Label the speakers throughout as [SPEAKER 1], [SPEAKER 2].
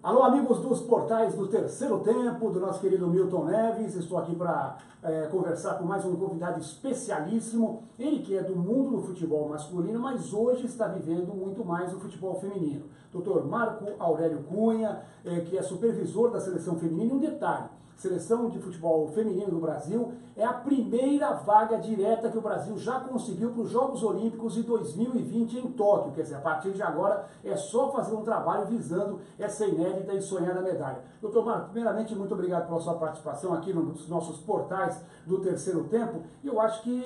[SPEAKER 1] Alô, amigos dos portais do Terceiro Tempo, do nosso querido Milton Neves. Estou aqui para conversar com mais um convidado especialíssimo. Ele que é do mundo do futebol masculino, mas hoje está vivendo muito mais o futebol feminino. Dr. Marco Aurélio Cunha, que é supervisor da seleção feminina. Um detalhe, seleção de futebol feminino do Brasil é a primeira vaga direta que o Brasil já conseguiu para os Jogos Olímpicos de 2020 em Tóquio. Quer dizer, a partir de agora é só fazer um trabalho visando essa inédita e sonhada medalha. Doutor Marco, primeiramente, muito obrigado pela sua participação aqui nos nossos portais do Terceiro Tempo. E eu acho que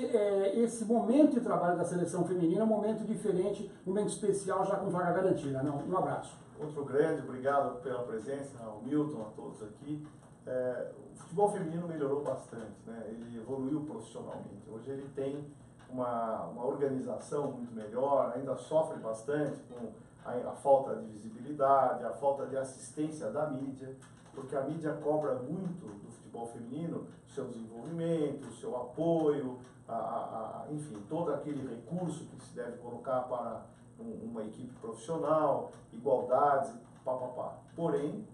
[SPEAKER 1] esse momento de trabalho da seleção feminina é um momento diferente, um momento especial, já com vaga garantida. Um abraço.
[SPEAKER 2] Outro grande, obrigado pela presença, ao Milton, a todos aqui. O futebol feminino melhorou bastante, né? Ele evoluiu profissionalmente. Hoje ele tem uma organização muito melhor, ainda sofre bastante com a falta de visibilidade, a falta de assistência da mídia, porque a mídia cobra muito do futebol feminino, o seu desenvolvimento, o seu apoio, enfim, todo aquele recurso que se deve colocar para uma equipe profissional, igualdades, papapá. Porém,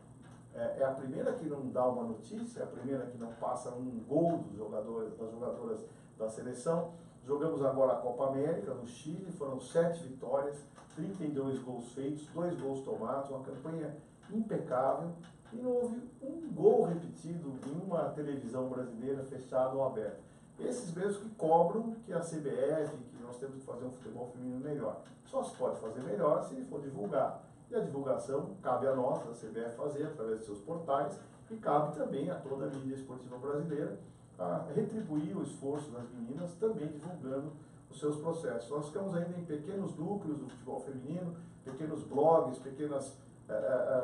[SPEAKER 2] é a primeira que não dá uma notícia, é a primeira que não passa um gol dos jogadores, das jogadoras da seleção. Jogamos agora a Copa América no Chile, foram 7 vitórias, 32 gols feitos, 2 gols tomados, uma campanha impecável e não houve um gol repetido em uma televisão brasileira fechada ou aberta. Esses mesmos que cobram que a CBF, que nós temos que fazer um futebol feminino melhor. Só se pode fazer melhor se for divulgar. E a divulgação cabe a nós, a CBF, fazer através de seus portais e cabe também a toda a mídia esportiva brasileira a retribuir o esforço das meninas também divulgando os seus processos. Nós ficamos ainda em pequenos núcleos do futebol feminino, pequenos blogs, pequenas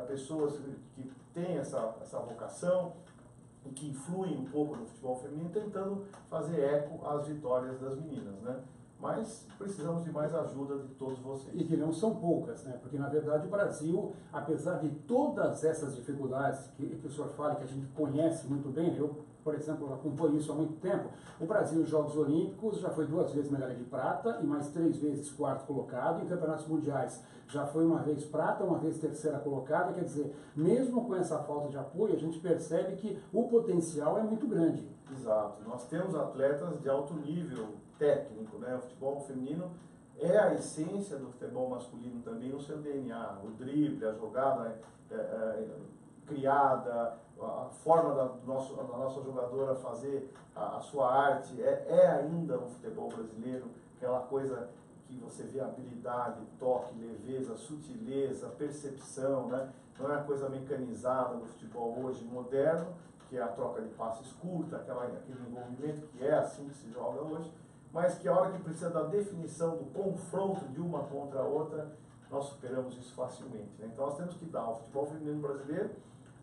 [SPEAKER 2] pessoas que têm essa vocação e que influem um pouco no futebol feminino, tentando fazer eco às vitórias das meninas, né? Mas precisamos de mais ajuda de todos vocês.
[SPEAKER 1] E que não são poucas, né? Porque, na verdade, o Brasil, apesar de todas essas dificuldades que o senhor fala, que a gente conhece muito bem, eu, por exemplo, acompanho isso há muito tempo, o Brasil nos Jogos Olímpicos já foi 2 vezes medalha de prata e mais 3 vezes 4º colocado. Em campeonatos mundiais já foi 1 vez prata, 1 vez 3ª colocada. Quer dizer, mesmo com essa falta de apoio, a gente percebe que o potencial é muito grande.
[SPEAKER 2] Exato. Nós temos atletas de alto nível técnico, né? O futebol feminino é a essência do futebol masculino também no seu DNA. O drible, a jogada criada, a forma da nossa jogadora fazer a sua arte é ainda o futebol brasileiro, aquela coisa que você vê habilidade, toque, leveza, sutileza, percepção, né? Não é a coisa mecanizada do futebol hoje moderno, que é a troca de passes curta, aquele envolvimento que é assim que se joga hoje, mas que a hora que precisa da definição, do confronto de uma contra a outra, nós superamos isso facilmente, né? Então nós temos que dar ao futebol feminino brasileiro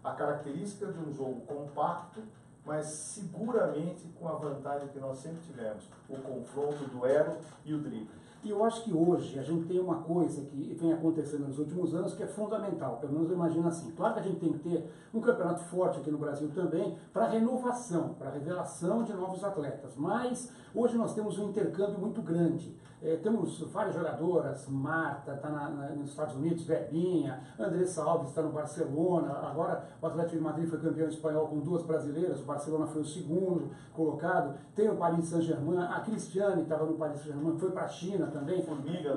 [SPEAKER 2] a característica de um jogo compacto, mas seguramente com a vantagem que nós sempre tivemos, o confronto, o duelo e o drible.
[SPEAKER 1] E eu acho que hoje a gente tem uma coisa que vem acontecendo nos últimos anos que é fundamental, pelo menos eu imagino assim. Claro que a gente tem que ter um campeonato forte aqui no Brasil também para renovação, para revelação de novos atletas, mas hoje nós temos um intercâmbio muito grande. Temos várias jogadoras, Marta está nos Estados Unidos, Verbinha, Andressa Alves está no Barcelona, agora o Atlético de Madrid foi campeão espanhol com 2 brasileiras, o Barcelona foi o 2º colocado, tem o Paris Saint-Germain, a Cristiane estava no Paris Saint-Germain, foi para a China também, a Formiga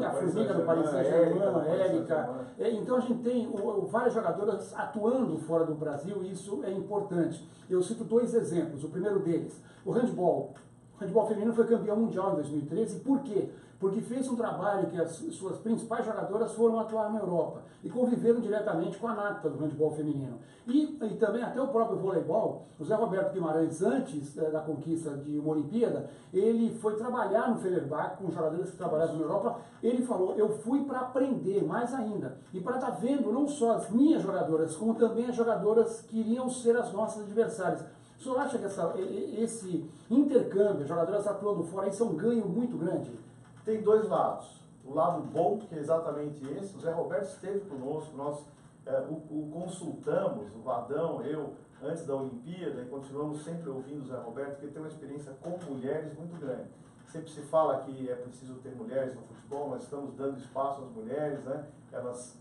[SPEAKER 1] do Paris Saint-Germain, a Érica. Então a gente tem várias jogadoras atuando fora do Brasil e isso é importante. Eu cito 2 exemplos, o primeiro deles, o handball. O handball feminino foi campeão mundial em 2013, por quê? Porque fez um trabalho que as suas principais jogadoras foram atuar na Europa e conviveram diretamente com a nata do handebol feminino. E também até o próprio voleibol, o Zé Roberto Guimarães, antes da conquista de uma Olimpíada, ele foi trabalhar no Fenerbahçe com jogadores que trabalhavam na Europa. Ele falou, eu fui para aprender mais ainda e para estar vendo não só as minhas jogadoras, como também as jogadoras que iriam ser as nossas adversárias. O senhor acha que esse intercâmbio, jogadoras atuando fora, isso é um ganho muito grande?
[SPEAKER 2] Tem 2 lados. O lado bom, que é exatamente esse, o Zé Roberto esteve conosco, nós o consultamos, o Vadão, eu, antes da Olimpíada, e continuamos sempre ouvindo o Zé Roberto, porque ele tem uma experiência com mulheres muito grande. Sempre se fala que é preciso ter mulheres no futebol, nós estamos dando espaço às mulheres, né? Elas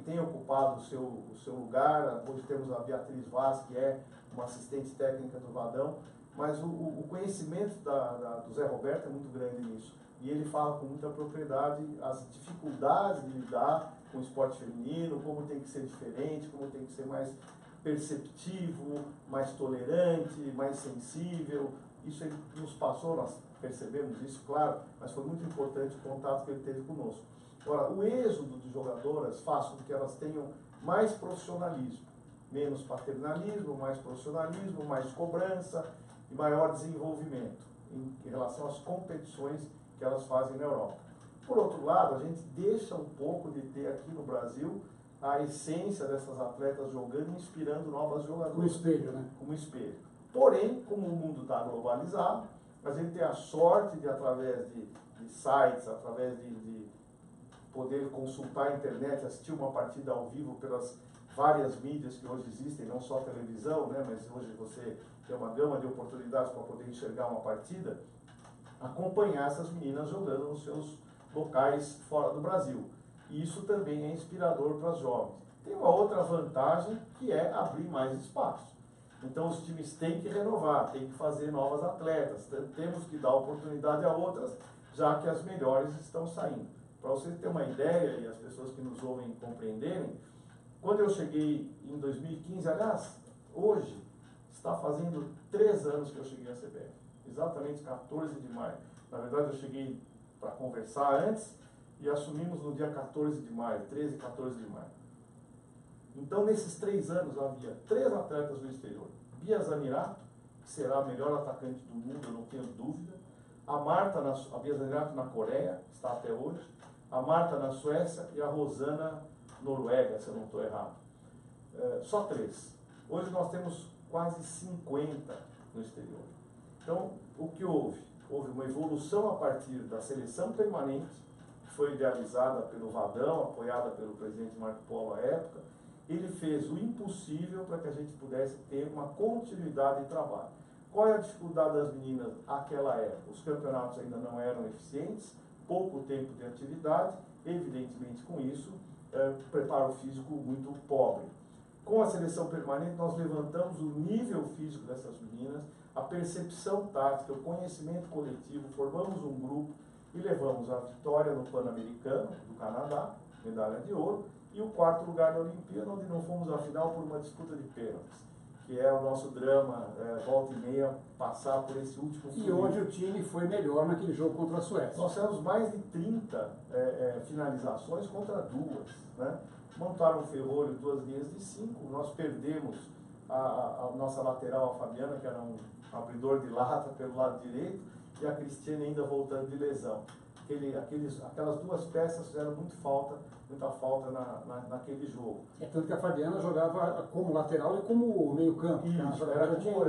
[SPEAKER 2] tem ocupado o seu lugar. Hoje temos a Beatriz Vaz, que é uma assistente técnica do Vadão, mas o conhecimento do Zé Roberto é muito grande nisso. E ele fala com muita propriedade as dificuldades de lidar com o esporte feminino, como tem que ser diferente, como tem que ser mais perceptivo, mais tolerante, mais sensível. Isso ele nos passou, nós percebemos isso, claro, mas foi muito importante o contato que ele teve conosco. Agora, o êxodo de jogadoras faz com que elas tenham mais profissionalismo, menos paternalismo, mais profissionalismo, mais cobrança e maior desenvolvimento em relação às competições que elas fazem na Europa. Por outro lado, a gente deixa um pouco de ter aqui no Brasil a essência dessas atletas jogando e inspirando novas jogadoras.
[SPEAKER 1] Como espelho, né?
[SPEAKER 2] Como espelho. Porém, como o mundo está globalizado, a gente tem a sorte de, através de sites, através de poder consultar a internet, assistir uma partida ao vivo pelas várias mídias que hoje existem, não só a televisão, né, mas hoje você tem uma gama de oportunidades para poder enxergar uma partida, acompanhar essas meninas jogando nos seus locais fora do Brasil. E isso também é inspirador para as jovens. Tem uma outra vantagem, que é abrir mais espaço. Então os times têm que renovar, têm que fazer novas atletas, temos que dar oportunidade a outras, já que as melhores estão saindo. Para você ter uma ideia, e as pessoas que nos ouvem compreenderem, quando eu cheguei em 2015, aliás, hoje, está fazendo 3 anos que eu cheguei à CBF, exatamente 14 de maio. Na verdade, eu cheguei para conversar antes e assumimos no dia 14 de maio, 13 e 14 de maio. Então, nesses 3 anos, havia 3 atletas do exterior. Bia Zanerato, que será a melhor atacante do mundo, eu não tenho dúvida. A Bia Zanerato na Coreia, está até hoje. A Marta na Suécia e a Rosana Noruega, se eu não estou errado. Só 3. Hoje nós temos quase 50 no exterior. Então, o que houve? Houve uma evolução a partir da seleção permanente, que foi idealizada pelo Vadão, apoiada pelo presidente Marco Polo à época. Ele fez o impossível para que a gente pudesse ter uma continuidade de trabalho. Qual é a dificuldade das meninas naquela época? Os campeonatos ainda não eram eficientes, pouco tempo de atividade, evidentemente com isso, preparo físico muito pobre. Com a seleção permanente, nós levantamos o nível físico dessas meninas, a percepção tática, o conhecimento coletivo, formamos um grupo e levamos a vitória no Pan-Americano do Canadá, medalha de ouro, e o 4º lugar na Olimpíada, onde não fomos à final por uma disputa de pênaltis, que é o nosso drama, volta e meia, passar por esse último
[SPEAKER 1] E onde o time foi melhor naquele jogo contra a Suécia.
[SPEAKER 2] Nós tivemos mais de 30 finalizações contra 2, né? Montaram um ferrolho 2 linhas de 5, nós perdemos a nossa lateral, a Fabiana, que era um abridor de lata pelo lado direito, e a Cristiane ainda voltando de lesão. Aquelas 2 peças fizeram muita falta naquele jogo.
[SPEAKER 1] É tanto que a Fabiana jogava como lateral e como meio campo.
[SPEAKER 2] Isso,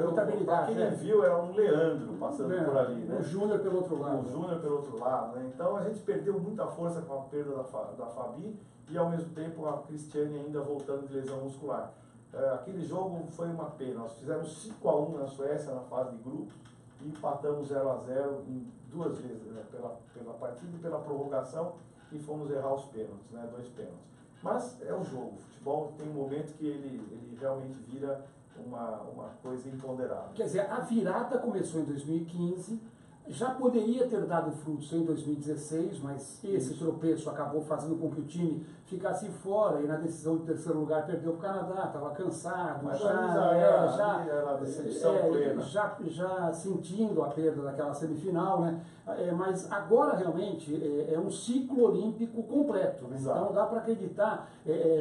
[SPEAKER 1] muita habilidade.
[SPEAKER 2] Quem viu era um Leandro passando por ali, né?
[SPEAKER 1] O Júnior pelo outro lado.
[SPEAKER 2] O Júnior pelo outro lado, né? Então a gente perdeu muita força com a perda da Fabi e ao mesmo tempo a Cristiane ainda voltando de lesão muscular. Aquele jogo foi uma pena. Nós fizemos 5-1 na Suécia na fase de grupos e empatamos 0-0 em 2 vezes, né? pela partida e pela prorrogação, e fomos errar os pênaltis, né? 2 pênaltis. Mas é o jogo. O futebol tem um momento que ele realmente vira uma coisa imponderável.
[SPEAKER 1] Quer dizer, a virada começou em 2015, já poderia ter dado frutos em 2016, mas esse tropeço acabou fazendo com que o time ficasse fora e na decisão de 3º lugar perdeu para o Canadá, estava cansado,
[SPEAKER 2] mas
[SPEAKER 1] já sentindo a perda daquela semifinal, né? Mas agora realmente é um ciclo olímpico completo, né? Então dá para acreditar,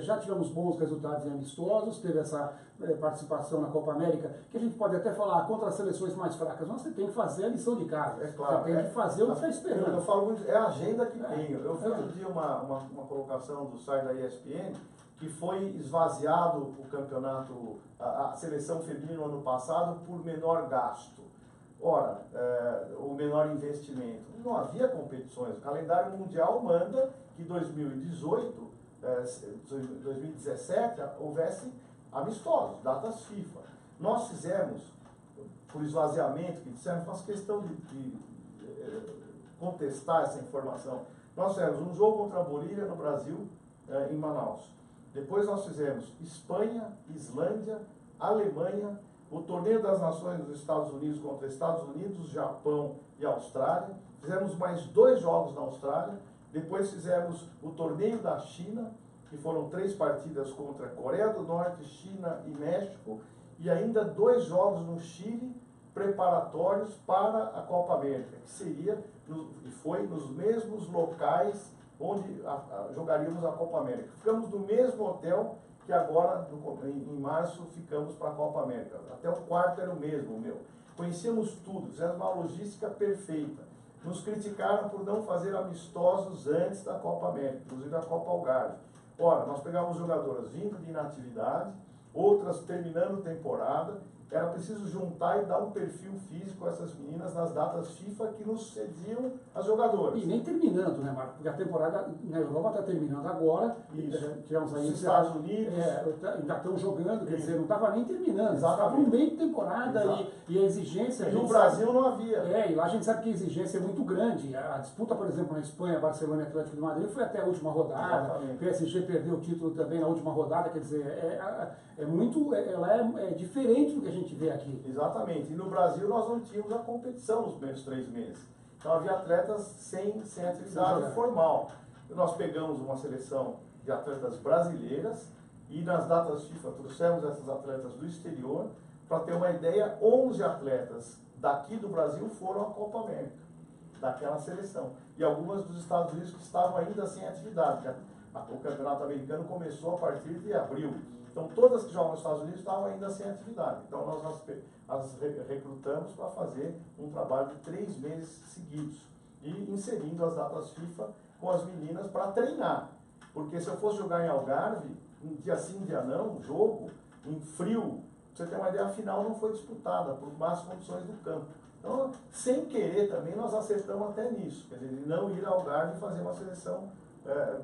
[SPEAKER 1] já tivemos bons resultados em amistosos, teve essa participação na Copa América, que a gente pode até falar contra as seleções mais fracas, mas você tem que fazer a lição de casa,
[SPEAKER 2] claro,
[SPEAKER 1] você tem que fazer o que está esperando.
[SPEAKER 2] Eu falo muito, é a agenda que tenho. Eu vi outro dia uma colocação do site da ESPN, que foi esvaziado o campeonato, a seleção feminina no ano passado por menor gasto. Ora, o menor investimento. Não havia competições. O calendário mundial manda que 2018, 2017, houvesse amistosos, datas FIFA. Nós fizemos, por esvaziamento, que disseram, faço questão de contestar essa informação. Nós fizemos um jogo contra a Bolívia no Brasil, em Manaus. Depois nós fizemos Espanha, Islândia, Alemanha, o Torneio das Nações dos Estados Unidos contra Estados Unidos, Japão e Austrália. Fizemos mais 2 jogos na Austrália. Depois fizemos o Torneio da China, que foram 3 partidas contra Coreia do Norte, China e México. E ainda 2 jogos no Chile, preparatórios para a Copa América, que seria, e foi nos mesmos locais onde jogaríamos a Copa América. Ficamos no mesmo hotel que agora, em março, ficamos para a Copa América. Até o quarto era o mesmo, meu. Conhecíamos tudo, fizemos uma logística perfeita. Nos criticaram por não fazer amistosos antes da Copa América, inclusive a Copa Algarve. Ora, nós pegávamos jogadoras vindo de inatividade, outras terminando temporada. Era preciso juntar e dar um perfil físico a essas meninas nas datas FIFA que nos cediam as jogadoras.
[SPEAKER 1] E nem terminando, né, Marco? Porque a temporada na Europa está terminando agora.
[SPEAKER 2] Isso.
[SPEAKER 1] Tivemos aí
[SPEAKER 2] os Estados Unidos.
[SPEAKER 1] Ainda estão jogando, quer dizer, não estava nem terminando.
[SPEAKER 2] Exatamente.
[SPEAKER 1] Estava no meio de temporada e a exigência...
[SPEAKER 2] E no Brasil não havia.
[SPEAKER 1] E lá a gente sabe que a exigência é muito grande. A disputa, por exemplo, na Espanha, Barcelona e Atlético de Madrid foi até a última rodada.
[SPEAKER 2] Exatamente.
[SPEAKER 1] O PSG perdeu o título também na última rodada, quer dizer, ela é diferente do que a gente vê aqui.
[SPEAKER 2] Exatamente. E no Brasil nós não tínhamos a competição nos primeiros 3 meses. Então havia atletas sem atividade formal. E nós pegamos uma seleção de atletas brasileiras e nas datas FIFA trouxemos essas atletas do exterior. Para ter uma ideia, 11 atletas daqui do Brasil foram à Copa América, daquela seleção. E algumas dos Estados Unidos que estavam ainda sem atividade. O campeonato americano começou a partir de abril. Então, todas que jogam nos Estados Unidos estavam ainda sem atividade. Então, nós as recrutamos para fazer um trabalho de 3 meses seguidos. E inserindo as datas FIFA com as meninas para treinar. Porque se eu fosse jogar em Algarve, um dia sim, um dia não, um jogo, em frio, pra você ter uma ideia, a final não foi disputada por más condições do campo. Então, sem querer também, nós acertamos até nisso. Quer dizer, de não ir ao Algarve e fazer uma seleção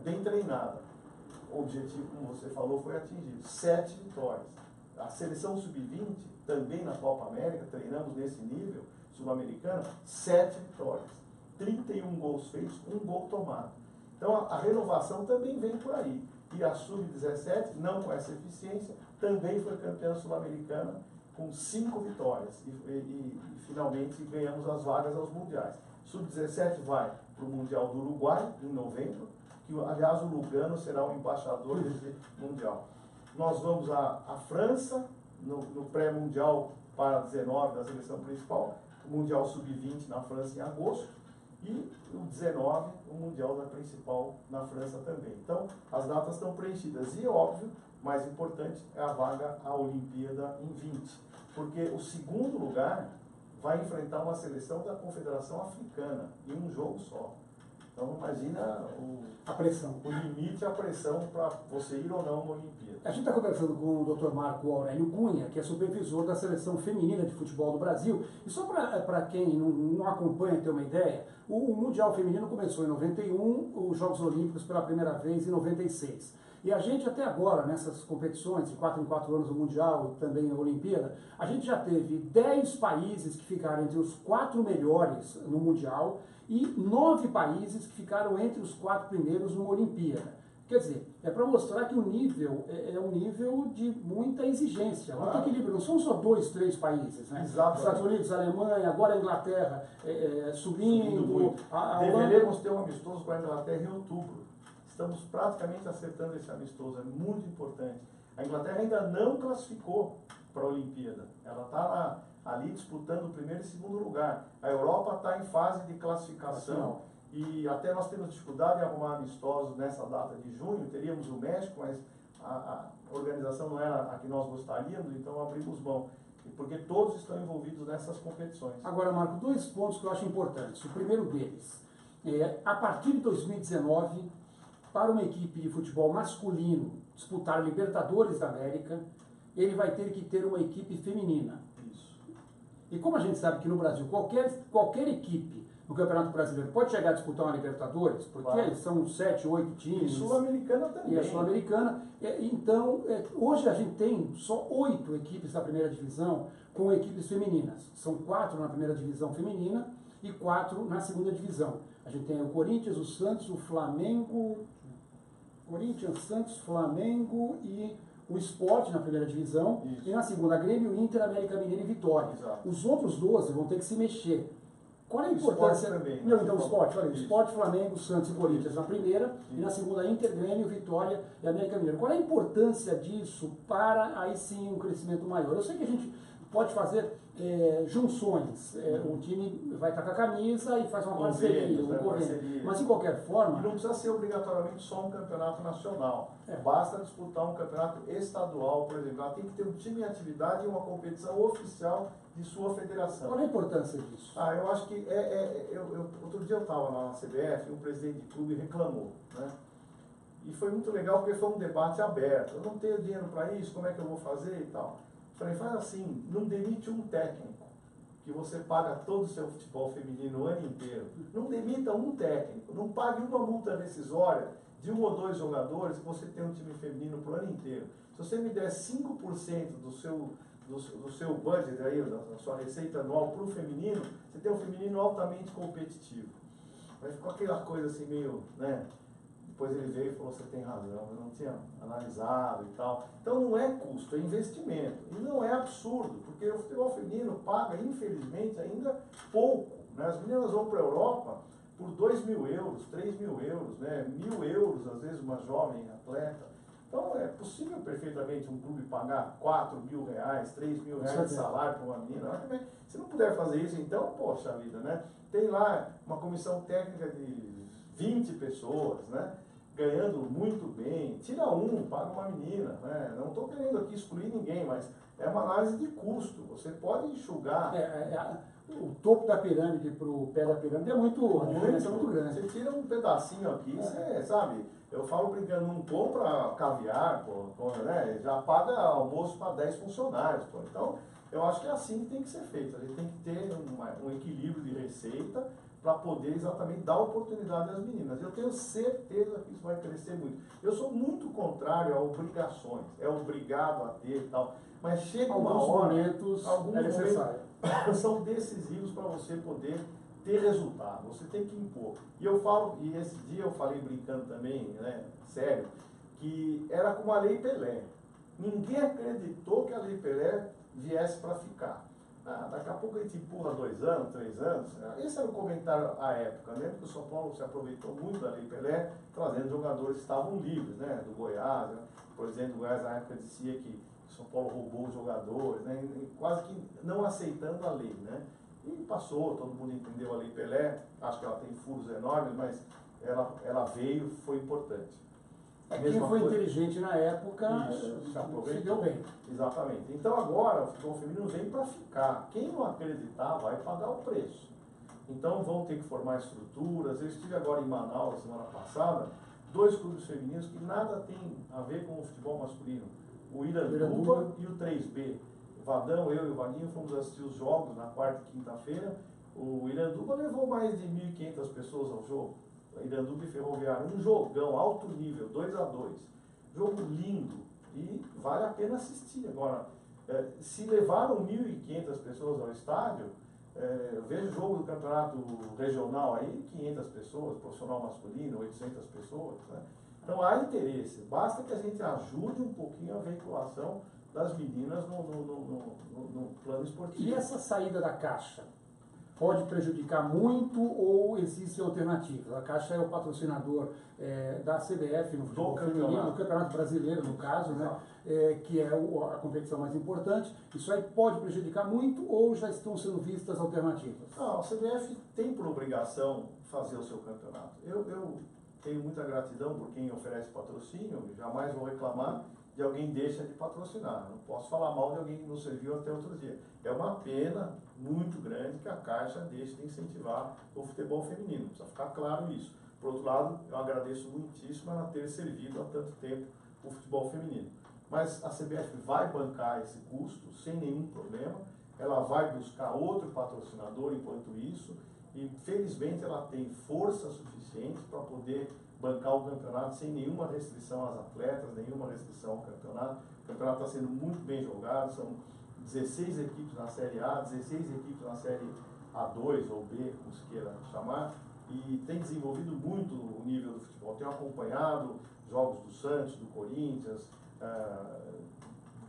[SPEAKER 2] bem treinada. O objetivo, como você falou, foi atingido. 7 vitórias. A seleção sub-20, também na Copa América, treinamos nesse nível sul-americano, 7 vitórias. 31 gols feitos, 1 gol tomado. Então a renovação também vem por aí. E a sub-17, não com essa eficiência, também foi campeã sul-americana com 5 vitórias. E finalmente ganhamos as vagas aos mundiais. Sub-17 vai para o Mundial do Uruguai, em novembro, que aliás o Lugano será o embaixador desse Mundial. Nós vamos à França, no pré-mundial para 19 da seleção principal, o Mundial Sub-20 na França em agosto, e o 19, o Mundial da principal na França também. Então, as datas estão preenchidas. E, óbvio, mais importante é a vaga à Olimpíada em 20. Porque o segundo lugar vai enfrentar uma seleção da Confederação Africana em um jogo só. Então, imagina
[SPEAKER 1] a pressão.
[SPEAKER 2] O limite, a pressão para você ir ou não na Olimpíada.
[SPEAKER 1] A gente está conversando com o Dr. Marco Aurélio Cunha, que é supervisor da Seleção Feminina de Futebol do Brasil. E só para quem não acompanha ter uma ideia, o Mundial Feminino começou em 91, os Jogos Olímpicos pela primeira vez em 96. E a gente até agora, nessas competições, de 4 em 4 anos o Mundial e também a Olimpíada, a gente já teve 10 países que ficaram entre os 4 melhores no Mundial e 9 países que ficaram entre os 4 primeiros numa Olimpíada. Quer dizer, é para mostrar que o nível é um nível de muita exigência, muito equilíbrio. Não são só 2, 3 países, né?
[SPEAKER 2] Exato.
[SPEAKER 1] Estados Unidos, Alemanha, agora a Inglaterra subindo.
[SPEAKER 2] Deveremos ter um amistoso com a Inglaterra em outubro. Estamos praticamente acertando esse amistoso, é muito importante. A Inglaterra ainda não classificou para a Olimpíada. Ela está ali disputando o primeiro e segundo lugar. A Europa está em fase de classificação. E até nós temos dificuldade em arrumar amistosos nessa data de junho. Teríamos o México, mas a organização não era a que nós gostaríamos, então abrimos mão. Porque todos estão envolvidos nessas competições.
[SPEAKER 1] Agora, Marco, 2 pontos que eu acho importantes. O primeiro deles é, a partir de 2019, para uma equipe de futebol masculino disputar Libertadores da América, ele vai ter que ter uma equipe feminina.
[SPEAKER 2] Isso.
[SPEAKER 1] E como a gente sabe que no Brasil qualquer equipe no Campeonato Brasileiro pode chegar a disputar uma Libertadores, porque são 7, 8 times.
[SPEAKER 2] E Sul-Americana também.
[SPEAKER 1] E a Sul-Americana. Então, hoje a gente tem só 8 equipes da primeira divisão com equipes femininas. São 4 na primeira divisão feminina e 4 na segunda divisão. A gente tem o Corinthians, o Santos, o Flamengo Corinthians, Santos, Flamengo e o Sport na primeira divisão.
[SPEAKER 2] Isso.
[SPEAKER 1] E na segunda, Grêmio, Inter, América Mineiro e Vitória.
[SPEAKER 2] Exato.
[SPEAKER 1] Os outros 12 vão ter que se mexer. Qual é a
[SPEAKER 2] O
[SPEAKER 1] importância?
[SPEAKER 2] Sport também,
[SPEAKER 1] Não,
[SPEAKER 2] né?
[SPEAKER 1] então o Sport, olha,
[SPEAKER 2] Isso.
[SPEAKER 1] Sport, Flamengo, Santos e Corinthians na primeira, e na segunda Inter, Grêmio, Vitória e América Mineiro. Qual é a importância disso para aí sim um crescimento maior? Eu sei que a gente pode fazer junções, o time vai estar com a camisa e faz uma parceria, um convênio, mas de qualquer forma...
[SPEAKER 2] E não precisa ser obrigatoriamente só um campeonato nacional, basta disputar um campeonato estadual, por exemplo. Ela tem que ter um time em atividade e uma competição oficial de sua federação.
[SPEAKER 1] Qual é a importância disso?
[SPEAKER 2] Eu acho que outro dia eu estava lá na CBF e um presidente de clube reclamou, né? E foi muito legal porque foi um debate aberto. Eu não tenho dinheiro para isso, como é que eu vou fazer e tal. Falei, faz assim, não demite um técnico, que você paga todo o seu futebol feminino o ano inteiro. Não demita um técnico, não pague uma multa rescisória de 1 ou 2 jogadores que você tem um time feminino pro ano inteiro. Se você me der 5% do seu budget aí, da sua receita anual para o feminino, você tem um feminino altamente competitivo. Mas ficou aquela coisa assim meio, né? Depois ele veio e falou, você tem razão, eu não tinha analisado e tal. Então não é custo, é investimento. E não é absurdo, porque o futebol feminino paga, infelizmente, ainda pouco, né? As meninas vão para a Europa por 2.000 euros, 3.000 euros, né? 1.000 euros, às vezes, uma jovem atleta. Então é possível perfeitamente um clube pagar 4.000 reais, 3.000 reais de salário para uma menina. Se não puder fazer isso, então, poxa vida, né? Tem lá uma comissão técnica de 20 pessoas, né? Ganhando muito bem, tira um, paga uma menina, né? Não estou querendo aqui excluir ninguém, mas é uma análise de custo, você pode enxugar.
[SPEAKER 1] O topo da pirâmide para o pé da pirâmide a diferença é muito grande.
[SPEAKER 2] Você tira um pedacinho aqui, você sabe, eu falo brincando, não compra caviar, né? Já paga almoço para 10 funcionários, pô. Então, eu acho que é assim que tem que ser feito, a gente tem que ter um equilíbrio de receita, para poder exatamente dar oportunidade às meninas. Eu tenho certeza que isso vai crescer muito. Eu sou muito contrário a obrigações, é obrigado a ter e tal, mas chega uma hora,
[SPEAKER 1] alguns momentos
[SPEAKER 2] são decisivos para você poder ter resultado, você tem que impor. E eu falo, e esse dia eu falei brincando também, né, sério, que era como a Lei Pelé. Ninguém acreditou que a Lei Pelé viesse para ficar. Daqui a pouco a gente empurra 2 anos, 3 anos. Esse era o comentário à época, né? Porque o São Paulo se aproveitou muito da Lei Pelé, trazendo jogadores que estavam livres, né? Do Goiás, né? O presidente do Goiás na época dizia que o São Paulo roubou os jogadores, né? E quase que não aceitando a lei, né? E passou, todo mundo entendeu a Lei Pelé, acho que ela tem furos enormes, mas ela veio, foi importante.
[SPEAKER 1] Quem foi inteligente na época
[SPEAKER 2] se
[SPEAKER 1] deu bem.
[SPEAKER 2] Exatamente. Então agora o futebol feminino vem para ficar. Quem não acreditar vai pagar o preço. Então vão ter que formar estruturas. Eu estive agora em Manaus semana passada, 2 clubes femininos que nada tem a ver com o futebol masculino. O Iranduba e o 3B. O Vadão, eu e o Vaguinho fomos assistir os jogos na quarta e quinta-feira. O Iranduba levou mais de 1.500 pessoas ao jogo. Iranduba e Ferroviário, um jogão, alto nível, 2-2. Jogo lindo e vale a pena assistir. Agora, se levaram 1.500 pessoas ao estádio, eu vejo jogo do campeonato regional aí, 500 pessoas, profissional masculino, 800 pessoas, né? Então há interesse, basta que a gente ajude um pouquinho a veiculação das meninas no plano esportivo.
[SPEAKER 1] E essa saída da Caixa? Pode prejudicar muito ou existem alternativas? A Caixa é o patrocinador da CBF no futebol feminino, no Campeonato Brasileiro, no caso, né? Que é a competição mais importante. Isso aí pode prejudicar muito ou já estão sendo vistas alternativas?
[SPEAKER 2] Não, a CBF tem por obrigação fazer o seu campeonato. Eu tenho muita gratidão por quem oferece patrocínio, jamais vou reclamar de alguém deixa de patrocinar. Não posso falar mal de alguém que nos serviu até outro dia. É uma pena muito grande que a Caixa deixe de incentivar o futebol feminino. Precisa ficar claro isso. Por outro lado, eu agradeço muitíssimo ela ter servido há tanto tempo o futebol feminino. Mas a CBF vai bancar esse custo sem nenhum problema. Ela vai buscar outro patrocinador enquanto isso. E felizmente ela tem força suficiente para poder bancar o campeonato sem nenhuma restrição às atletas, nenhuma restrição ao campeonato. O campeonato está sendo muito bem jogado, são 16 equipes na Série A, 16 equipes na Série A2 ou B, como se queira chamar, e tem desenvolvido muito o nível do futebol. Tenho acompanhado jogos do Santos, do Corinthians,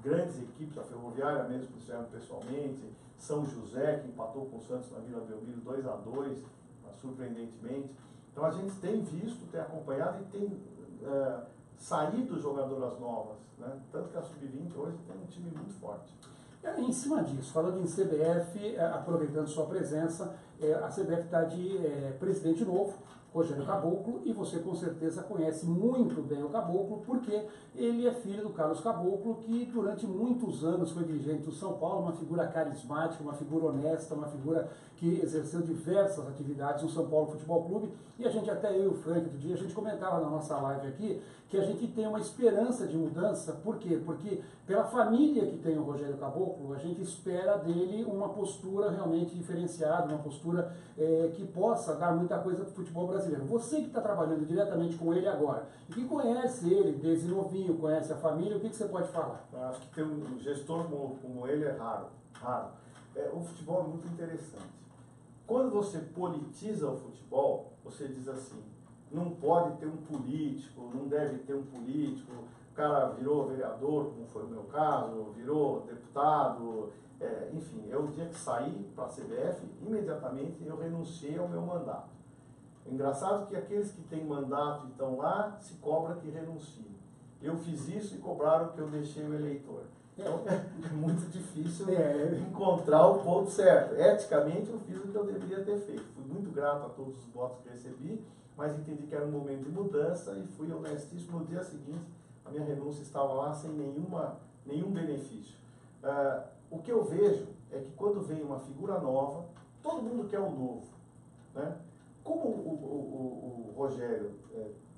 [SPEAKER 2] grandes equipes, a Ferroviária mesmo, que fizeram pessoalmente, São José, que empatou com o Santos na Vila Belmiro 2-2, surpreendentemente. Então a gente tem visto, tem acompanhado e tem saído jogadoras novas, né? Tanto que a Sub-20 hoje tem um time muito forte.
[SPEAKER 1] Em cima disso, falando em CBF, aproveitando sua presença, a CBF está de presidente novo, Rogério Caboclo, e você com certeza conhece muito bem o Caboclo, porque ele é filho do Carlos Caboclo, que durante muitos anos foi dirigente do São Paulo, uma figura carismática, uma figura honesta, uma figura que exerceu diversas atividades no São Paulo Futebol Clube, e a gente, até eu e o Frank, outro dia, a gente comentava na nossa live aqui, que a gente tem uma esperança de mudança. Por quê? Porque pela família que tem o Rogério Caboclo, a gente espera dele uma postura realmente diferenciada, uma postura que possa dar muita coisa para o futebol brasileiro. Você que está trabalhando diretamente com ele agora, e que conhece ele desde novinho, conhece a família, o que você pode falar?
[SPEAKER 2] Eu acho que ter um gestor como ele é raro. O futebol é muito interessante. Quando você politiza o futebol, você diz assim, não pode ter um político, não deve ter um político, o cara virou vereador, como foi o meu caso, virou deputado, enfim, o dia que saí para a CBF, imediatamente eu renunciei ao meu mandato. É engraçado que aqueles que têm mandato e estão lá, se cobra que renunciem. Eu fiz isso e cobraram que eu deixei o eleitor. Então é muito difícil encontrar o ponto certo. Eticamente eu fiz o que eu deveria ter feito. Fui muito grato a todos os votos que recebi, mas entendi que era um momento de mudança e fui honestíssimo. No dia seguinte, a minha renúncia estava lá sem nenhum benefício. O que eu vejo é que quando vem uma figura nova, todo mundo quer o novo, né? Como o Rogério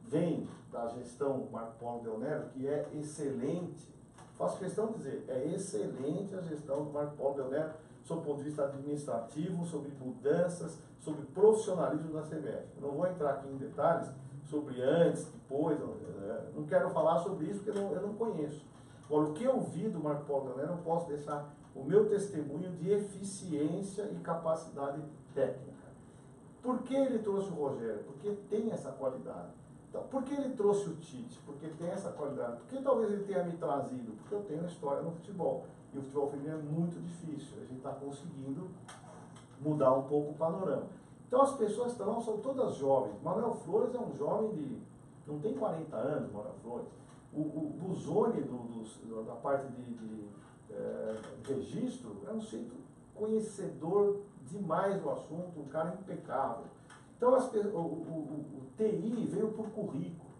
[SPEAKER 2] vem da gestão Marco Polo Del Nero, que é excelente, faço questão de dizer, é excelente a gestão do Marco Polo Del Nero, sob o ponto de vista administrativo, sobre mudanças, sobre profissionalismo da CBF. Eu não vou entrar aqui em detalhes sobre antes, depois, não quero falar sobre isso porque eu não conheço. Agora, o que eu vi do Marco Polo Del Nero, eu posso deixar o meu testemunho de eficiência e capacidade técnica. Por que ele trouxe o Rogério? Porque tem essa qualidade. Então, por que ele trouxe o Tite? Porque tem essa qualidade. Por que talvez ele tenha me trazido? Porque eu tenho história no futebol. E o futebol feminino é muito difícil. A gente está conseguindo mudar um pouco o panorama. Então as pessoas estão, são todas jovens. Manuel Flores é um jovem de... não tem 40 anos, Manuel Flores. O Buzoni, da parte de registro, é um sujeito conhecedor demais do assunto, um cara impecável. Então o TI veio por currículo.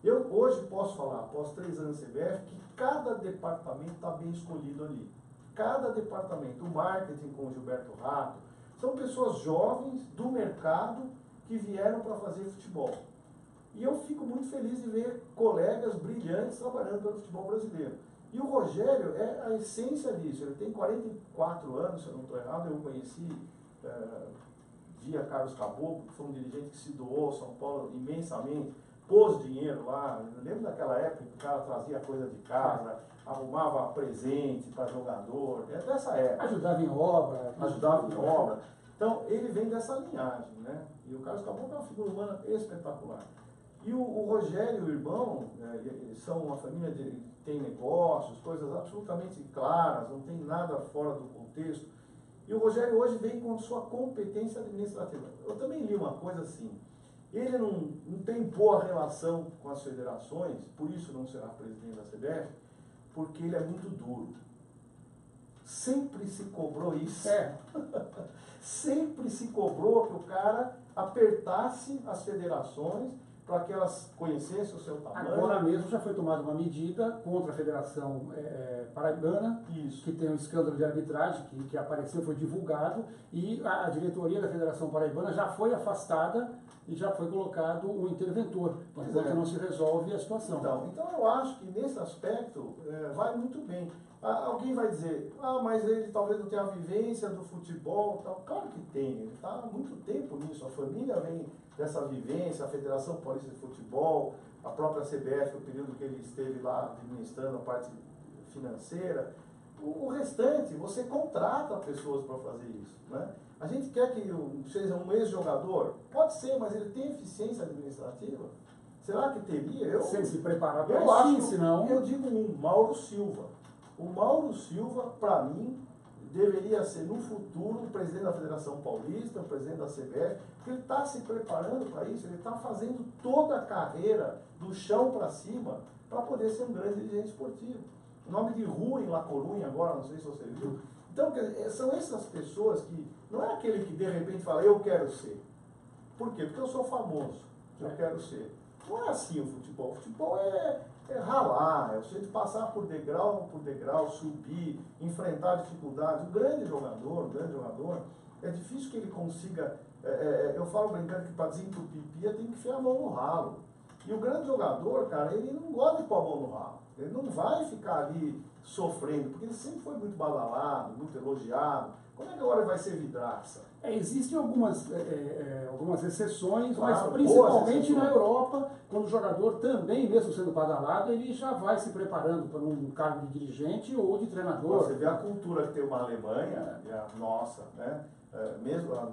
[SPEAKER 2] Eu hoje posso falar, após 3 anos de CBF, que cada departamento está bem escolhido ali. Cada departamento. O marketing com o Gilberto Rato. São pessoas jovens do mercado que vieram para fazer futebol. E eu fico muito feliz de ver colegas brilhantes trabalhando pelo futebol brasileiro. E o Rogério é a essência disso. Ele tem 44 anos, se eu não estou errado. Eu o conheci via Carlos Caboclo, que foi um dirigente que se doou ao São Paulo imensamente, pôs dinheiro lá. Eu lembro daquela época que o cara trazia coisa de casa, arrumava presente para jogador, é dessa época.
[SPEAKER 1] Ajudava em obra.
[SPEAKER 2] Então, ele vem dessa linhagem, né? E o Carlos Caboclo é uma figura humana espetacular. E o Rogério e o irmão são uma família que tem negócios, coisas absolutamente claras, não tem nada fora do contexto. E o Rogério hoje vem com sua competência administrativa. Eu também li uma coisa assim, ele não tem boa relação com as federações, por isso não será presidente da CBF, porque ele é muito duro. Sempre se cobrou isso. Sempre se cobrou que o cara apertasse as federações para que elas conhecessem o seu tamanho.
[SPEAKER 1] Agora mesmo já foi tomada uma medida contra a Federação Paraibana, que tem um escândalo de arbitragem que apareceu, foi divulgado, e a diretoria da Federação Paraibana já foi afastada e já foi colocado um interventor, enquanto não se resolve a situação.
[SPEAKER 2] Então eu acho que nesse aspecto vai muito bem. Alguém vai dizer, mas ele talvez não tenha a vivência do futebol. Tal. Claro que tem, ele está há muito tempo nisso, a família vem dessa vivência, a Federação Paulista de Futebol, a própria CBF, o período que ele esteve lá administrando a parte financeira. O restante, você contrata pessoas para fazer isso, né? A gente quer que seja um ex-jogador? Pode ser, mas ele tem eficiência administrativa? Será que teria?
[SPEAKER 1] Sem se preparar para
[SPEAKER 2] eu acho,
[SPEAKER 1] isso, senão...
[SPEAKER 2] Eu digo Mauro Silva. O Mauro Silva, para mim, deveria ser no futuro o presidente da Federação Paulista, o presidente da CBF, porque ele está se preparando para isso, ele está fazendo toda a carreira do chão para cima para poder ser um grande dirigente esportivo. O nome de rua em La Coruña agora, não sei se você viu. Então, são essas pessoas que, não é aquele que de repente fala, eu quero ser. Por quê? Porque eu sou famoso, eu quero ser. Não é assim o futebol. O futebol é ralar, é você passar por degrau, subir, enfrentar dificuldades. O grande jogador, é difícil que ele consiga... eu falo brincando que para desentupir pia tem que enfiar a mão no ralo. E o grande jogador, cara, ele não gosta de pôr a mão no ralo. Ele não vai ficar ali sofrendo, porque ele sempre foi muito badalado, muito elogiado. Como é que agora vai ser vidraça?
[SPEAKER 1] Existem algumas exceções,
[SPEAKER 2] Claro,
[SPEAKER 1] mas principalmente
[SPEAKER 2] exceções.
[SPEAKER 1] na Europa, quando o jogador também, mesmo sendo badalado, ele já vai se preparando para um cargo de dirigente ou de treinador.
[SPEAKER 2] Você vê a cultura que tem uma Alemanha, e a nossa, né? Mesmo a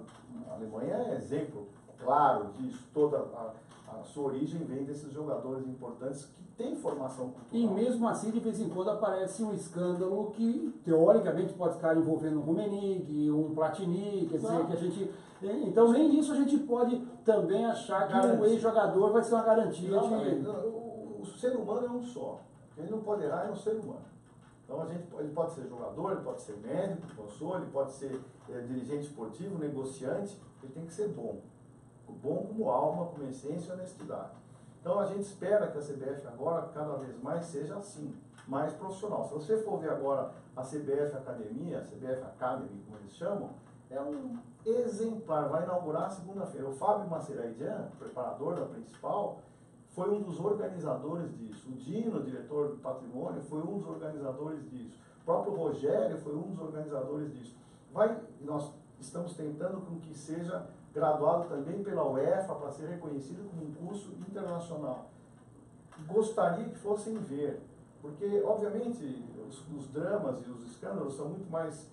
[SPEAKER 2] Alemanha é exemplo claro disso, toda a sua origem vem desses jogadores importantes que têm formação cultural.
[SPEAKER 1] E mesmo assim, de vez em quando aparece um escândalo que, teoricamente, pode estar envolvendo um Rummenigge, um Platini, quer dizer, que a gente... Então, nem isso a gente pode também achar que o ex-jogador vai ser uma garantia de...
[SPEAKER 2] O ser humano é um só. Ele não pode errar, é um ser humano. Então, ele pode ser jogador, ele pode ser médico, professor, ele pode ser dirigente esportivo, negociante, ele tem que ser bom. Bom como alma, como essência e honestidade. Então a gente espera que a CBF agora cada vez mais seja assim, mais profissional. Se você for ver agora a CBF Academia, a CBF Academy, como eles chamam, é um exemplar, vai inaugurar segunda-feira. O Fábio Maceireidian, preparador da principal, foi um dos organizadores disso. O Dino, diretor do patrimônio, foi um dos organizadores disso. O próprio Rogério foi um dos organizadores disso. Nós estamos tentando com que seja graduado também pela UEFA para ser reconhecido como um curso internacional. Gostaria que fossem ver, porque, obviamente, os dramas e os escândalos são muito mais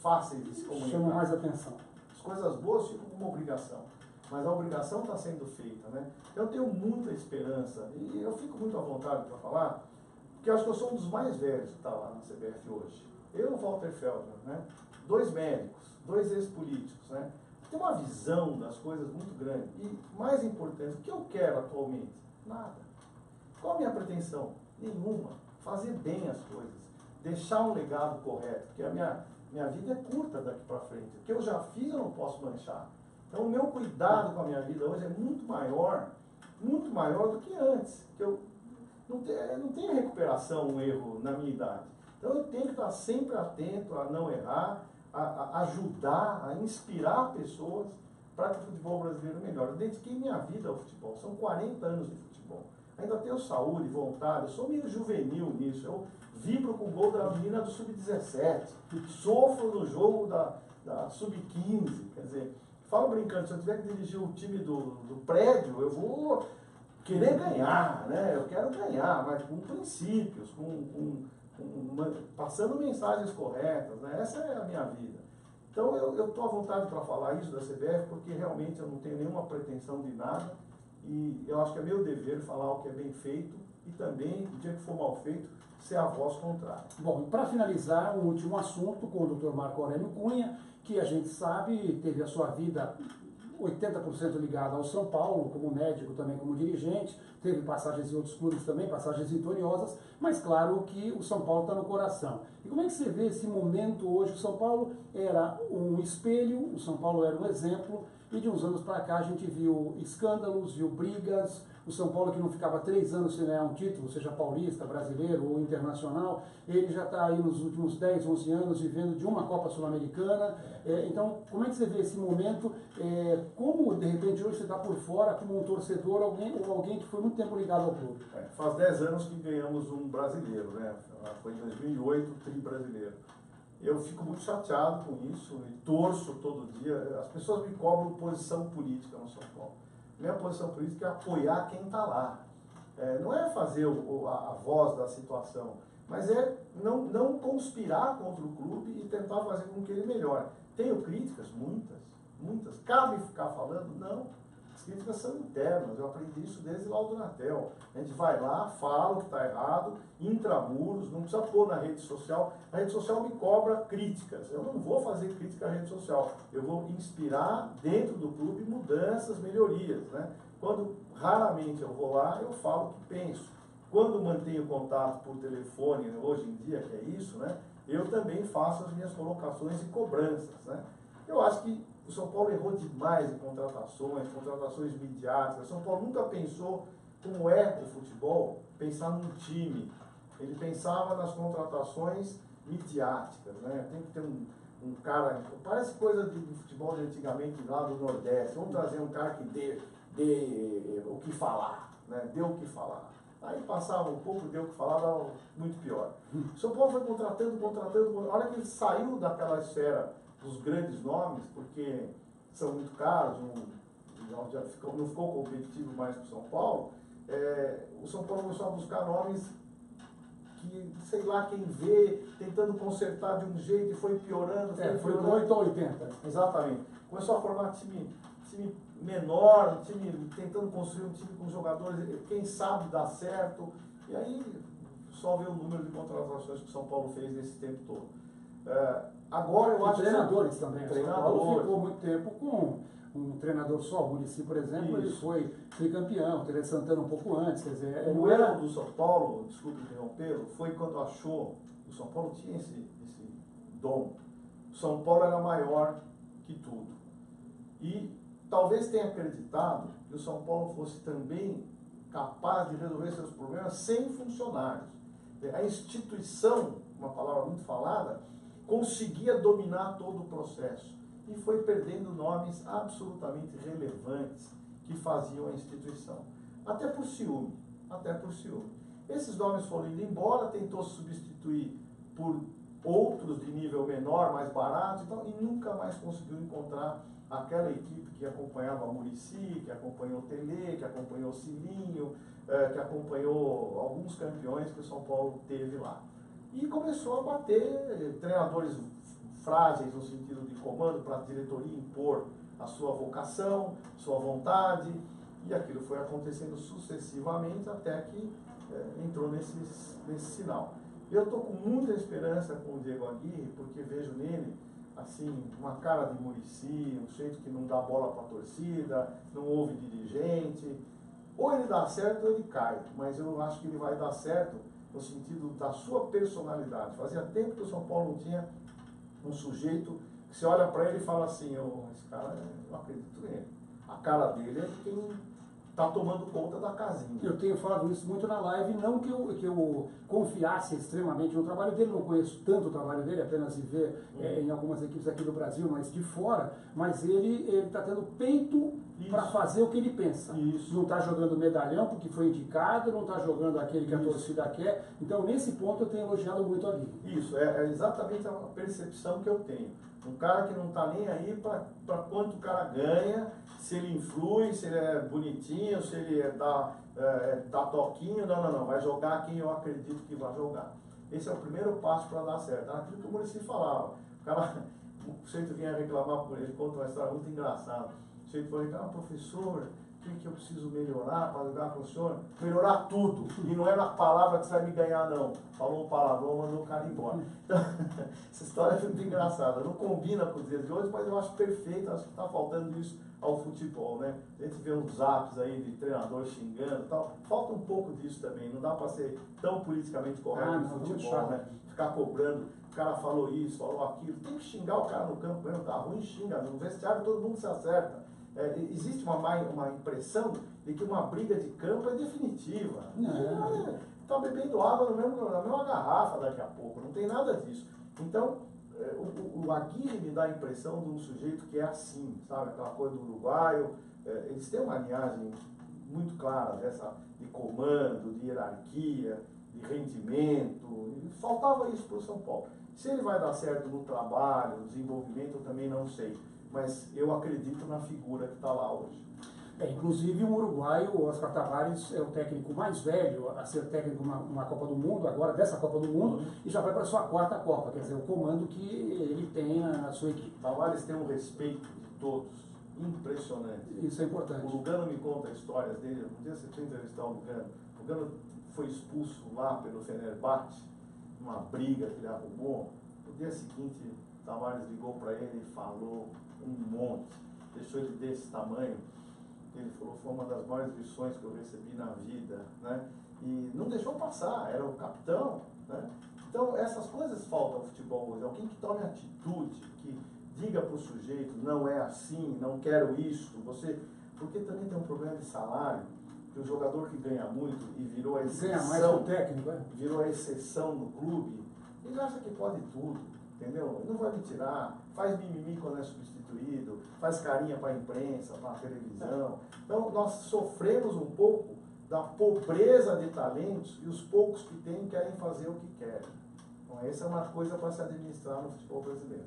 [SPEAKER 2] fáceis de se comunicar.
[SPEAKER 1] Chamam mais atenção.
[SPEAKER 2] As coisas boas ficam como obrigação, mas a obrigação está sendo feita, né? Eu tenho muita esperança, e eu fico muito à vontade para falar, porque eu acho que eu sou um dos mais velhos que está lá na CBF hoje. Eu e o Walter Feldman, né? 2 médicos, 2 ex-políticos, né? Tem uma visão das coisas muito grande. E, mais importante, o que eu quero atualmente? Nada. Qual a minha pretensão? Nenhuma. Fazer bem as coisas. Deixar um legado correto. Porque a minha vida é curta daqui para frente. O que eu já fiz eu não posso manchar. Então, o meu cuidado com a minha vida hoje é muito maior do que antes. Que eu não tenho recuperação, um erro na minha idade. Então, eu tenho que estar sempre atento a não errar, a ajudar, a inspirar pessoas para que o futebol brasileiro melhore. Eu dediquei minha vida ao futebol, são 40 anos de futebol. Ainda tenho saúde, vontade, eu sou meio juvenil nisso. Eu vibro com o gol da menina do Sub-17, sofro no jogo da Sub-15. Quer dizer, falo brincando, se eu tiver que dirigir o time do prédio, eu vou querer ganhar, né? Eu quero ganhar, mas com princípios, passando mensagens corretas, né? Essa é a minha vida. Então eu estou à vontade para falar isso da CBF, porque realmente eu não tenho nenhuma pretensão de nada, e eu acho que é meu dever falar o que é bem feito, e também, o dia que for mal feito, ser a voz contrária.
[SPEAKER 1] Bom, para finalizar, um último assunto com o Dr. Marco Aurélio Cunha, que a gente sabe teve a sua vida 80% ligada ao São Paulo, como médico, também como dirigente, teve passagens em outros clubes também, passagens vitoriosas, mas claro que o São Paulo está no coração. E como é que você vê esse momento hoje? O São Paulo era um espelho, o São Paulo era um exemplo, e de uns anos para cá a gente viu escândalos, viu brigas, o São Paulo que não ficava 3 anos sem ganhar um título, seja paulista, brasileiro ou internacional, ele já está aí nos últimos 10, 11 anos vivendo de uma Copa Sul-Americana. Então, como é que você vê esse momento? Como, de repente, hoje você está por fora como um torcedor, alguém que foi muito tempo ligado ao clube?
[SPEAKER 2] Faz 10 anos que ganhamos um brasileiro, né? Foi em 2008 o tri brasileiro. Eu fico muito chateado com isso e torço todo dia. As pessoas me cobram posição política no São Paulo. Minha posição política é apoiar quem está lá. Não é fazer a voz da situação. mas é não conspirar contra o clube e tentar fazer com que ele melhore. Tenho críticas, muitas. Cabe ficar falando? Não. As críticas são internas, eu aprendi isso desde lá do Natel. A gente vai lá, fala o que está errado, intramuros, não precisa pôr na rede social. A rede social me cobra críticas. Eu não vou fazer crítica à rede social. Eu vou inspirar dentro do clube mudanças, melhorias, né? Quando raramente eu vou lá, eu falo o que penso. Quando mantenho contato por telefone, hoje em dia, que é isso, né? Eu também faço as minhas colocações e cobranças, né? Eu acho que o São Paulo errou demais em contratações midiáticas. O São Paulo nunca pensou como é o futebol, pensar num time. Ele pensava nas contratações midiáticas, né? Tem que ter um cara, parece coisa de futebol de antigamente lá do Nordeste. Vamos trazer um cara que dê o que falar, né? Dê o que falar. Aí passava um pouco, deu o que falar, dava muito pior. O São Paulo foi contratando. A hora que ele saiu daquela esfera dos grandes nomes, porque são muito caros, não ficou competitivo mais com o São Paulo, o São Paulo começou a buscar nomes que, sei lá, quem vê, tentando consertar de um jeito e foi piorando.
[SPEAKER 1] Foi do 8 ao 80.
[SPEAKER 2] Exatamente. Começou a formar time menor, tentando construir um time com jogadores, quem sabe dá certo. E aí só vê o número de contratações que o São Paulo fez nesse tempo todo. Agora eu acho
[SPEAKER 1] treinadores que também.
[SPEAKER 2] Treinadores.
[SPEAKER 1] O São Paulo ficou muito tempo com um treinador só. O Muricy, por exemplo, ele foi campeão, o Tele Santana um pouco antes. Quer dizer,
[SPEAKER 2] o erro do São Paulo, desculpe interrompê-lo, foi quando achou que o São Paulo tinha esse dom. O São Paulo era maior que tudo. E talvez tenha acreditado que o São Paulo fosse também capaz de resolver seus problemas sem funcionários. A instituição, uma palavra muito falada, conseguia dominar todo o processo e foi perdendo nomes absolutamente relevantes que faziam a instituição. Até por ciúme. Esses nomes foram indo embora, tentou substituir por outros de nível menor, mais baratos, e nunca mais conseguiu encontrar aquela equipe que acompanhava o Muricy, que acompanhou o Tele, que acompanhou o Cilinho, que acompanhou alguns campeões que o São Paulo teve lá. E começou a bater treinadores frágeis no sentido de comando para a diretoria impor a sua vocação, sua vontade, e aquilo foi acontecendo sucessivamente até que entrou nesse sinal. Eu estou com muita esperança com o Diego Aguirre, porque vejo nele assim, uma cara de Muricy, um jeito que não dá bola para a torcida, não ouve dirigente. Ou ele dá certo ou ele cai, mas eu acho que ele vai dar certo no sentido da sua personalidade. Fazia tempo que o São Paulo não tinha um sujeito que você olha para ele e fala assim, esse cara, eu acredito nele. A cara dele é quem está tomando conta da casinha.
[SPEAKER 1] Eu tenho falado isso muito na live, não que eu confiasse extremamente no trabalho dele, não conheço tanto o trabalho dele, apenas de ver em algumas equipes aqui do Brasil, mas de fora, mas ele está tendo peito para fazer o que ele pensa.
[SPEAKER 2] Isso.
[SPEAKER 1] Não está jogando medalhão porque foi indicado, não está jogando aquele que a torcida quer, então nesse ponto eu tenho elogiado muito a Gui.
[SPEAKER 2] Isso, é exatamente a percepção que eu tenho. Um cara que não está nem aí para quanto o cara ganha, se ele influi, se ele é bonitinho, se ele dá toquinho, não, vai jogar quem eu acredito que vai jogar. Esse é o primeiro passo para dar certo. Era aquilo que o Muricy falava. O sujeito vinha reclamar por ele, conta uma história muito engraçada. O sujeito falou, professor, o que eu preciso melhorar para jogar com o senhor? Melhorar tudo. E não é na palavra que você vai me ganhar, não. Falou um palavrão, mandou o cara embora. Então, essa história é muito engraçada. Não combina com os dias de hoje, mas eu acho perfeito. Acho que está faltando isso ao futebol, né? A gente vê uns zaps aí de treinador xingando e tal. Falta um pouco disso também. Não dá para ser tão politicamente correto no futebol, né? Ficar cobrando. O cara falou isso, falou aquilo. Tem que xingar o cara no campo mesmo. Tá ruim, xinga. No vestiário todo mundo se acerta. Existe uma impressão de que uma briga de campo é definitiva. Está bebendo água na mesma garrafa daqui a pouco, não tem nada disso. Então, o Aguirre me dá a impressão de um sujeito que é assim, sabe? Aquela coisa do uruguaio. Eles têm uma linhagem muito clara dessa de comando, de hierarquia, de rendimento. E faltava isso para o São Paulo. Se ele vai dar certo no trabalho, no desenvolvimento, eu também não sei. Mas eu acredito na figura que está lá hoje.
[SPEAKER 1] Inclusive o uruguaio, o Oscar Tavares, é o técnico mais velho a ser técnico numa Copa do Mundo, agora dessa Copa do Mundo, e já vai para a sua quarta Copa, quer dizer, o comando que ele tem na sua equipe.
[SPEAKER 2] Tavares tem um respeito de todos, impressionante.
[SPEAKER 1] Isso é importante.
[SPEAKER 2] O Lugano me conta histórias dele, um dia você tinha entrevistado o Lugano. O Lugano foi expulso lá pelo Fenerbahçe, numa briga que ele arrumou. No dia seguinte, Tavares ligou para ele e falou um monte, deixou ele desse tamanho. Ele falou, foi uma das maiores lições que eu recebi na vida, né? E não deixou passar, era o capitão, né? Então, essas coisas faltam ao futebol hoje. Alguém que tome atitude, que diga para o sujeito, não é assim, não quero isso, você... Porque também tem um problema de salário, que o jogador que ganha muito e virou a exceção...
[SPEAKER 1] Ganha mais que o técnico, é?
[SPEAKER 2] Virou a exceção no clube, ele acha que pode tudo, entendeu? Não vai me tirar, faz mimimi quando é substituído, faz carinha para a imprensa, para a televisão. Então, nós sofremos um pouco da pobreza de talentos e os poucos que têm querem fazer o que querem. Então, essa é uma coisa para se administrar no futebol brasileiro.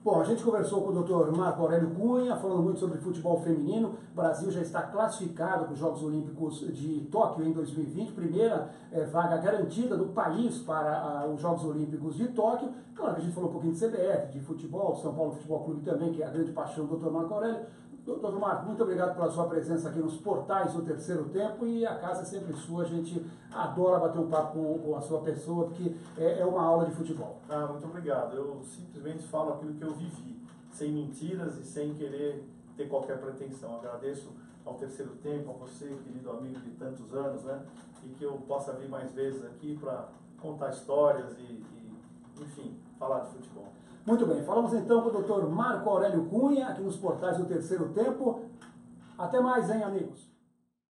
[SPEAKER 1] Bom, a gente conversou com o Dr. Marco Aurélio Cunha, falando muito sobre futebol feminino. O Brasil já está classificado para os Jogos Olímpicos de Tóquio em 2020, primeira vaga garantida do país para os Jogos Olímpicos de Tóquio. Claro que a gente falou um pouquinho de CBF, de futebol, São Paulo Futebol Clube também, que é a grande paixão do Dr. Marco Aurélio. Doutor Marco, muito obrigado pela sua presença aqui nos portais do Terceiro Tempo, e a casa é sempre sua, a gente adora bater um papo com a sua pessoa, porque é uma aula de futebol.
[SPEAKER 2] Muito obrigado. Eu simplesmente falo aquilo que eu vivi, sem mentiras e sem querer ter qualquer pretensão. Agradeço ao Terceiro Tempo, a você, querido amigo de tantos anos, né? E que eu possa vir mais vezes aqui para contar histórias e, enfim, falar de futebol.
[SPEAKER 1] Muito bem, falamos então com o Dr. Marco Aurélio Cunha, aqui nos portais do Terceiro Tempo. Até mais, hein, amigos?